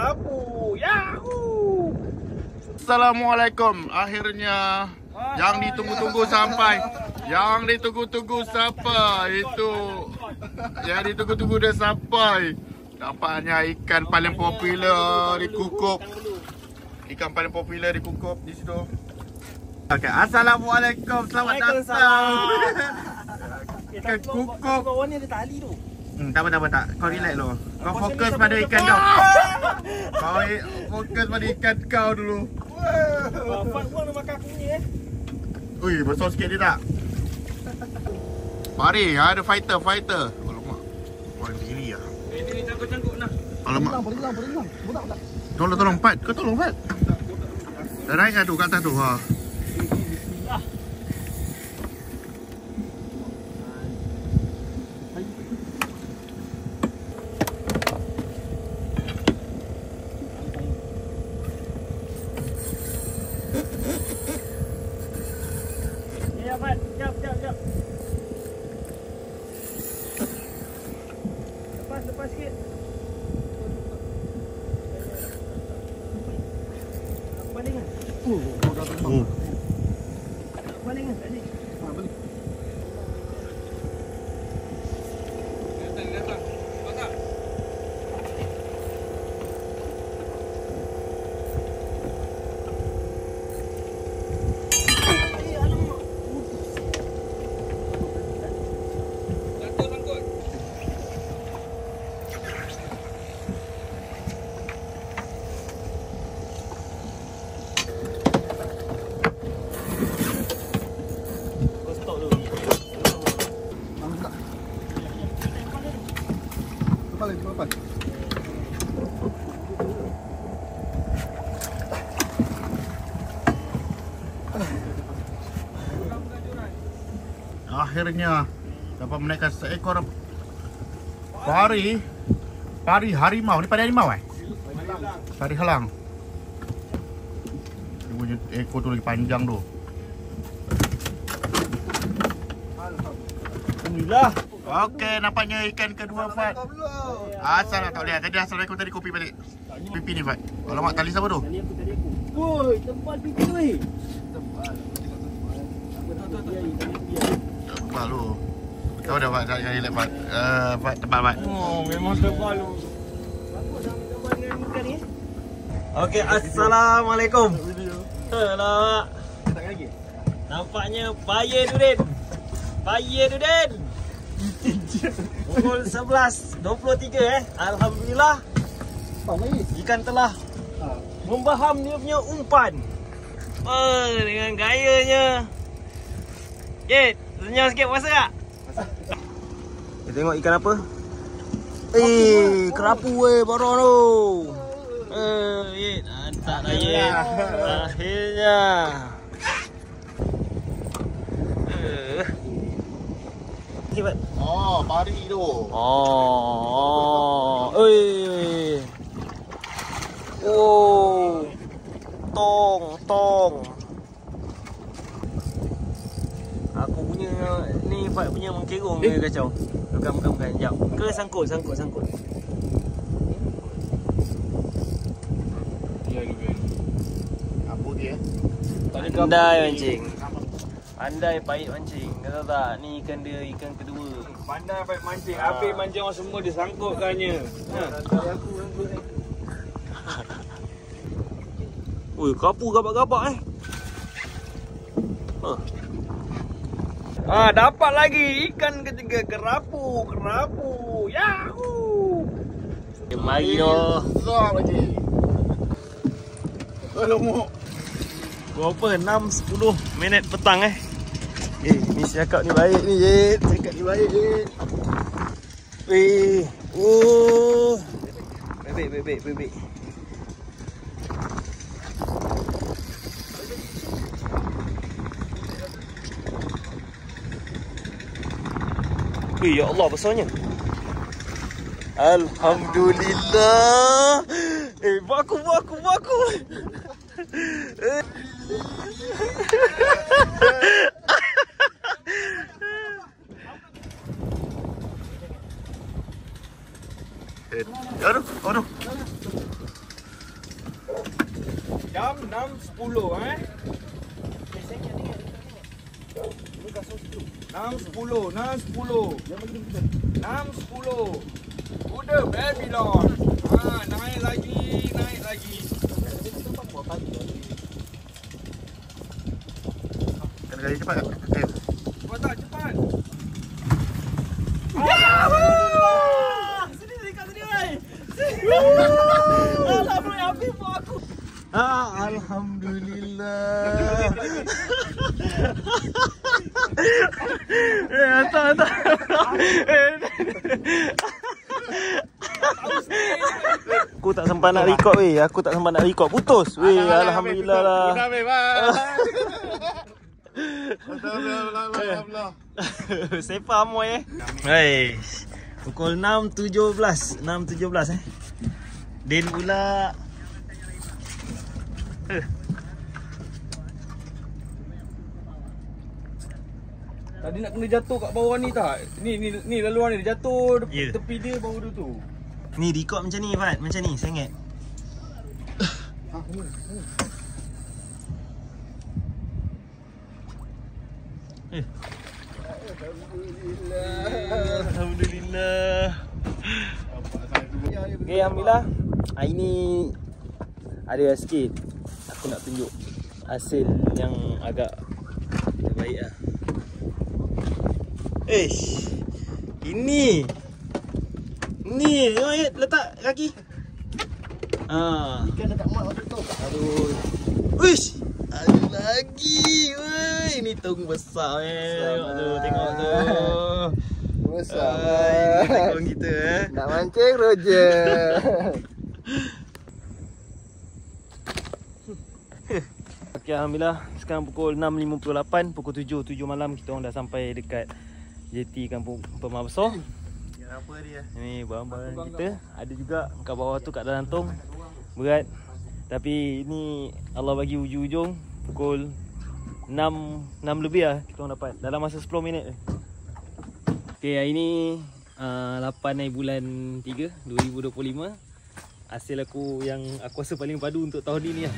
kerapu. Yahoo! Assalamualaikum. Akhirnya yang ditunggu-tunggu sampai. Yang ditunggu-tunggu sampai. Itu yang ditunggu-tunggu dah sampai. Nampaknya ikan paling popular di Kukup. Ikan paling popular di Kukup di situ. Okay. Assalamualaikum. Selamat datang. Ikan Kukup. Bawah ni ada tali tu. Tak apa. Kau relax dulu. Kau fokus pada ikan kau. Kau fokus pada ikan kau dulu. Fat pun nak makan aku ni Ui, besar sikit dia tak? Mari, ada fighter. Alamak. Orang diri lah. Ini cangkuk-cangkuk nak. Alamak. Boleh hilang. Budak. Tolong, Pat. Kau tolong, Pat. Dah naik kan tu, kat atas tu. Ha. Ya, Fat. Jap. Lepas sikit. Baling kan? Baling kan? Tadi. Balik. Datang. Masak. Lepas. Akhirnya dapat menaikkan seekor pari harimau. Ni pari harimau Pari halang. Dia punya ekor tu lagi panjang tu. Alhamdulillah. Okey, nampaknya ikan kedua, Fat. Asal tak boleh. Tadi Assalamualaikum tadi kopi balik. Pipi ni, Fat. Alamak, tali siapa tu? Tadi aku. Woi, tebal pipi tu weh. Tebal tu. Kau dah, Fat. Jangan relax, Fat. Fat, tebal, Fat. Oh, memang tebal tu. Apa dah tebal dengan ikan ni? Okey, assalamualaikum. Alamak. Tak lagi. Nampaknya payah tu, Den. Pukul 11.23 Alhamdulillah. Ikan telah membaham dia punya umpan. Dengan gayanya. Jit, senyum sikit puasa tak? Kita tengok ikan apa? Kerapu baru tu. Jit, hantar dah Jit. Akhirnya. Kibat. Oh, pari tu. Oi. Oh. Tong. Aku punya ni Fat punya mengkerong ke kacau. Bukan. Jap. Ke sangkut. Ya juga. Apa dia? Pandai pahit mancing. Kata tak, ni ikan dia, ikan kedua. Pandai pahit mancing. Habis mancing orang semua dia sangkutkannya. Ui, kerapu gabak-gabak dapat lagi ikan ketiga, kerapu. Yahoo! Mari doh. Besar lagi. Alamak. Berapa? 6-10 minit petang ni cakap ni baik ni, Jit. Bebek. Ya Allah, besarnya. Alhamdulillah. Baku. Aduh. Jam 6.10 6.10 Kuda Babylon. Naik lagi. Kena kali cepat tak? Cepat tak? Cepat. Sini dekat sini, wei. Alhamdulillah, habis buat aku. Alhamdulillah. Tak. Aku tak sempat nak record weh. Putus weh. Alhamdulillah lah. Alhamdulillah. Saya faham Hai. Pukul 6.17 Din pula Tadi nak kena jatuh kat bawah ni tak? Ni laluan ni dia jatuh tepi dia bawah dia tu. Ni record macam ni Fat, macam ni sengit. Alhamdulillah. Okay, alhamdulillah. Hari ni ada sikit aku nak tunjuk hasil yang agak terbaik lah. Ini letak kaki. Ikan dekat mak waktu tu. Aduh. Wish. Ada lagi. Woi, ini tong besar tengok tu. Besar. Tengok kita Nak mancing Roger. Okay, alhamdulillah. Sekarang pukul 6.58, pukul 7 malam kita orang dah sampai dekat JT Kampung Pemah Besar. Apa dia? Ini barang-barang kita. Ada juga kat bawah tu kat dalam tong. Berat. Tapi ini Allah bagi ujung-ujung pukul 6 lebih lah kita orang dapat dalam masa 10 minit. Okay, hari ni 8 bulan 3 2025. Hasil aku yang aku rasa paling padu untuk tahun ni lah.